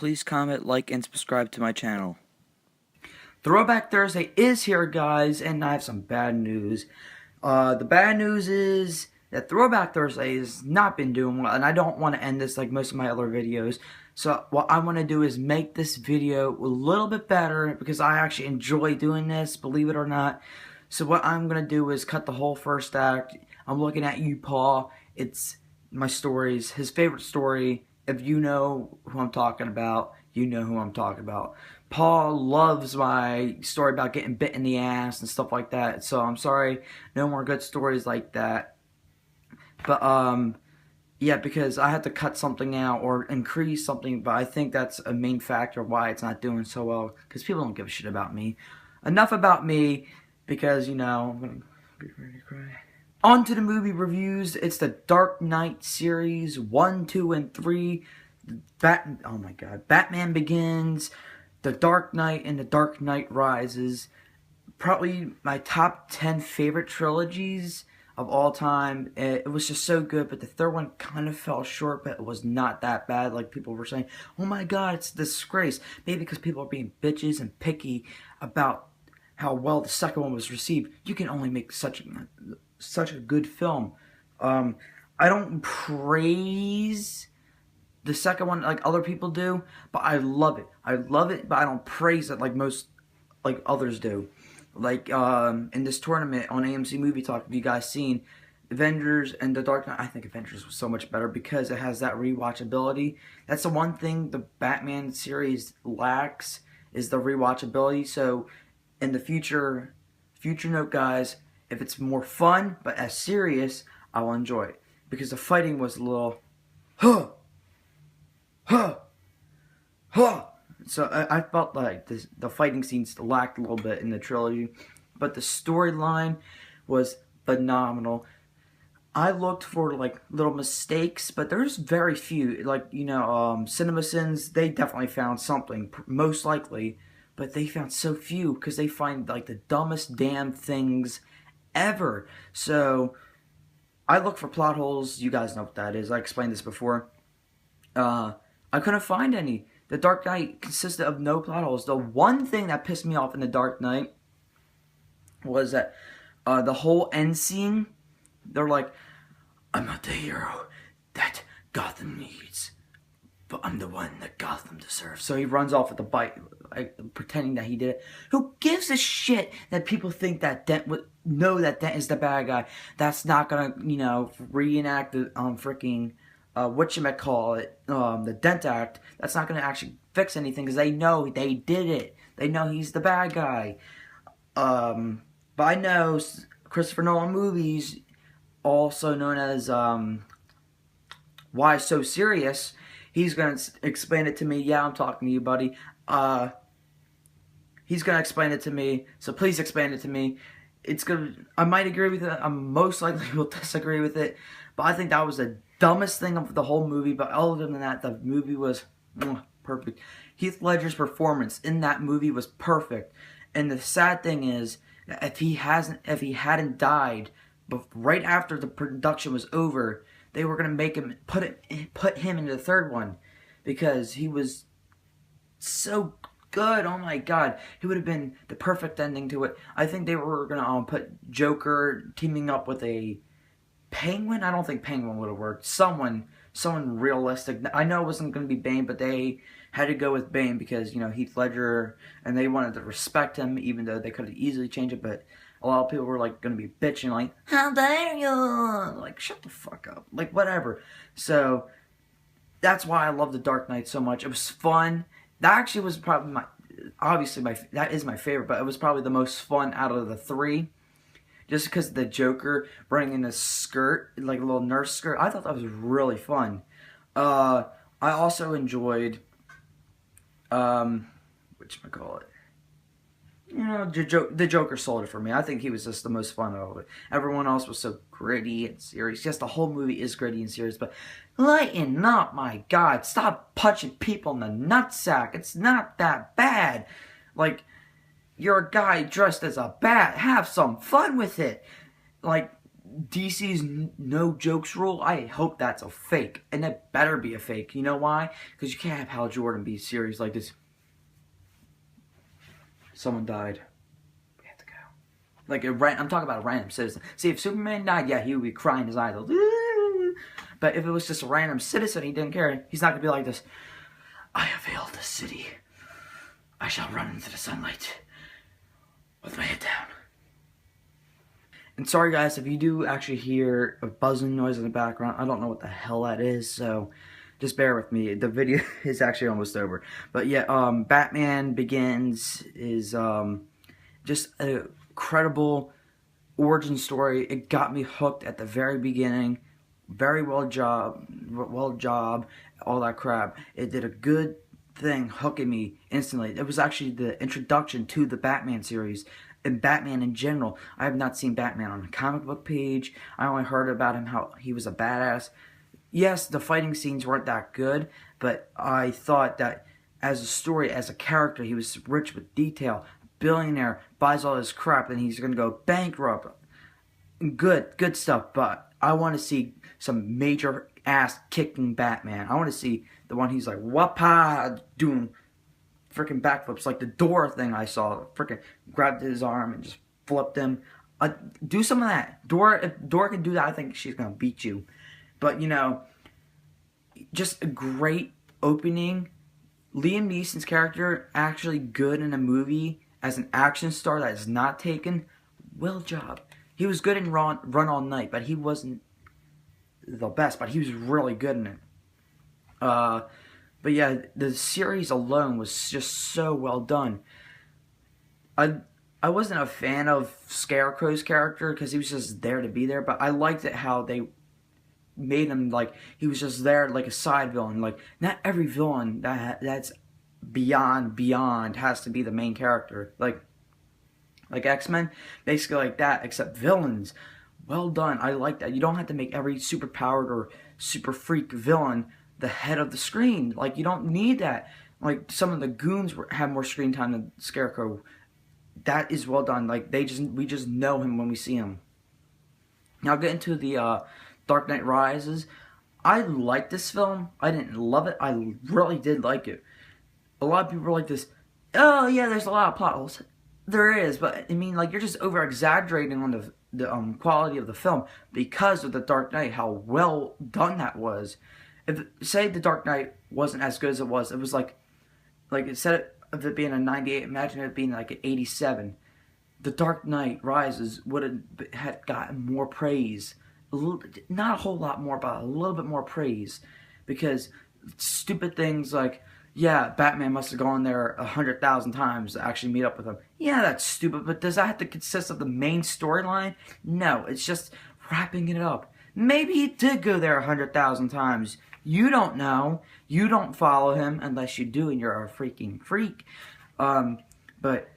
please comment, like, and subscribe to my channel. Throwback Thursday is here, guys, and I have some bad news. The bad news is that Throwback Thursday has not been doing well, and I don't want to end this like most of my other videos. So what I want to do is make this video a little bit better, because I actually enjoy doing this, believe it or not. So what I'm going to do is cut the whole first act. I'm looking at you, Paul. It's my stories, his favorite story. If you know who I'm talking about, you know who I'm talking about. Paul loves my story about getting bit in the ass and stuff like that. So I'm sorry, no more good stories like that. But yeah, because I had to cut something out or increase something, but I think that's a main factor why it's not doing so well, because people don't give a shit about me. Enough about me, because, you know, I'm gonna be ready to cry. On to the movie reviews. It's the Dark Knight series 1, 2, and 3. Oh my god. Batman Begins, The Dark Knight, and The Dark Knight Rises. Probably my top 10 favorite trilogies of all time. It was just so good, but the third one kind of fell short, but it was not that bad like people were saying. Oh my god, it's a disgrace. Maybe because people are being bitches and picky about how well the second one was received. You can only make such a good film. I don't praise the second one like other people do, but I love it. I love it, but I don't praise it like most like others do. Like in this tournament on AMC Movie Talk, have you guys seen Avengers and The Dark Knight? I think Avengers was so much better because it has that rewatchability. That's the one thing the Batman series lacks, is the rewatchability. So in the future note, guys, if it's more fun but as serious, I will enjoy it, because the fighting was a little huh. So I felt like the fighting scenes lacked a little bit in the trilogy, but the storyline was phenomenal. I looked for like little mistakes, but there's very few. Like, you know, CinemaSins, they definitely found something, most likely, but they found so few because they find like the dumbest damn things ever. So I look for plot holes. You guys know what that is. I explained this before. I couldn't find any. The Dark Knight consisted of no plot holes. The one thing that pissed me off in The Dark Knight was that the whole end scene, they're like, I'm not the hero that Gotham needs, but I'm the one that Gotham deserves. So he runs off with the bike, like, pretending that he did it. Who gives a shit that people think that Dent would know that Dent is the bad guy? That's not gonna, you know, reenact the freaking whatchamacallit, the Dent Act. That's not going to actually fix anything, because they know they did it. They know he's the bad guy. But I know Christopher Nolan movies, also known as Why So Serious, he's going to explain it to me. Yeah, I'm talking to you, buddy. He's going to explain it to me, so please explain it to me. It's good. I might agree with it. I most likely will disagree with it. But I think that was the dumbest thing of the whole movie. But other than that, the movie was perfect. Heath Ledger's performance in that movie was perfect. And the sad thing is, if he hadn't died, but right after the production was over, they were gonna make him put him into the third one, because he was so good. Oh my god, he would have been the perfect ending to it. I think they were gonna put Joker teaming up with a Penguin. I don't think Penguin would have worked. Someone realistic. I know it wasn't going to be Bane, but they had to go with Bane because, you know, Heath Ledger, and they wanted to respect him, even though they could have easily changed it. But a lot of people were like going to be bitching, like, how dare you? Like, shut the fuck up. Like, whatever. So that's why I love The Dark Knight so much. It was fun. That actually was probably that is my favorite, but it was probably the most fun out of the three. Just because the Joker bringing a skirt, like a little nurse skirt, I thought that was really fun. I also enjoyed, whatchamacallit, you know, the Joker sold it for me. I think he was just the most fun of it. Everyone else was so gritty and serious. Yes, the whole movie is gritty and serious, but lighten up, my God. Stop punching people in the nutsack. It's not that bad. Like, you're a guy dressed as a bat. Have some fun with it. Like, DC's no jokes rule, I hope that's a fake. And it better be a fake. You know why? Because you can't have Hal Jordan be serious like this. Someone died. We have to go. Like, I'm talking about a random citizen. See, if Superman died, yeah, he would be crying his eyes out. But if it was just a random citizen, he didn't care. He's not going to be like this. I have hailed the city. I shall run into the sunlight with my head down. And sorry guys, if you do actually hear a buzzing noise in the background, I don't know what the hell that is, so just bear with me. The video is actually almost over. But yeah, Batman Begins is just a credible origin story. It got me hooked at the very beginning. Very well job, all that crap. It did a good thing hooking me instantly. It was actually the introduction to the Batman series and Batman in general. I have not seen Batman on a comic book page. I only heard about him, how he was a badass. Yes, the fighting scenes weren't that good, but I thought that as a story, as a character, he was rich with detail. Billionaire, buys all his crap, and he's going to go bankrupt. Good stuff, but I want to see some major ass kicking Batman. I want to see the one he's like, whoop-ah, doing freaking backflips, like the door thing I saw. Freaking grabbed his arm and just flipped him. Do some of that. If Dora can do that, I think she's going to beat you. But, you know, just a great opening. Liam Neeson's character, actually good in a movie as an action star that is not taken. Well job. He was good in Run All Night, but he wasn't the best, but he was really good in it. But yeah, the series alone was just so well done. I wasn't a fan of Scarecrow's character because he was just there to be there, but I liked it how they made him like he was just there like a side villain. Like, not every villain that's beyond has to be the main character. Like X-Men, basically like that, except villains. Well done. I like that. You don't have to make every superpowered or super freak villain the head of the screen. Like, you don't need that. Like, some of the goons have more screen time than Scarecrow. That is well done. Like, we just know him when we see him. Now, I'll get into the Dark Knight Rises. I like this film. I didn't love it. I really did like it. A lot of people are like this, oh yeah, there's a lot of plot holes. There is, but I mean, like, you're just over exaggerating on the quality of the film because of the Dark Knight, how well done that was. If say the Dark Knight wasn't as good as it was like instead of it being a 98, imagine it being like an 87. The Dark Knight Rises would have had gotten more praise, not a whole lot more, but a little bit more praise, because stupid things like, yeah, Batman must have gone there 100,000 times to actually meet up with him. Yeah, that's stupid, but does that have to consist of the main storyline? No, it's just wrapping it up. Maybe he did go there 100,000 times. You don't know. You don't follow him unless you do, and you're a freaking freak. But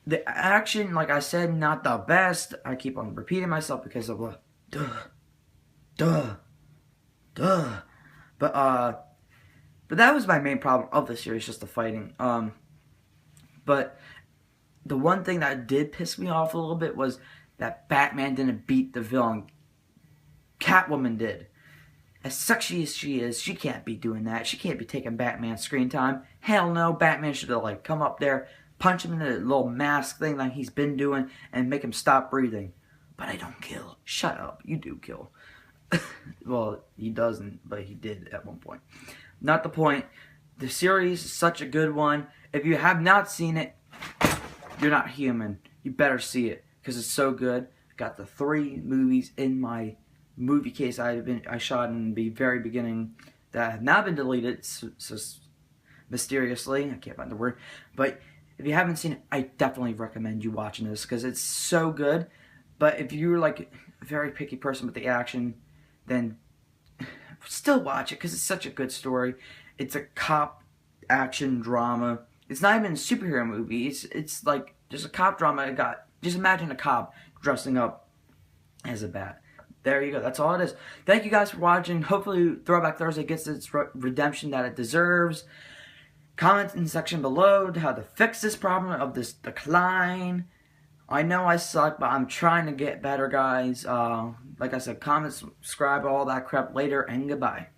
the action, like I said, not the best. I keep on repeating myself because of duh. But that was my main problem of the series, just the fighting. But the one thing that did piss me off a little bit was that Batman didn't beat the villain. Catwoman did. As sexy as she is, she can't be doing that. She can't be taking Batman's screen time. Hell no, Batman should have, like, come up there, punch him in the little mask thing like he's been doing, and make him stop breathing. But I don't kill. Shut up. You do kill. Well, he doesn't, but he did at one point. Not the point. The series is such a good one. If you have not seen it, you're not human. You better see it, because it's so good. Got the 3 movies in my movie case I shot in the very beginning that have not been deleted so mysteriously. I can't find the word. But if you haven't seen it, I definitely recommend you watching this, because it's so good. But if you're like a very picky person with the action, then still watch it, because it's such a good story. It's a cop action drama. It's not even a superhero movie. It's like just a cop drama. Just imagine a cop dressing up as a bat. There you go. That's all it is. Thank you guys for watching. Hopefully Throwback Thursday gets its redemption that it deserves. Comment in the section below how to fix this problem of this decline. I know I suck, but I'm trying to get better, guys. Like I said, comment, subscribe, all that crap later, and goodbye.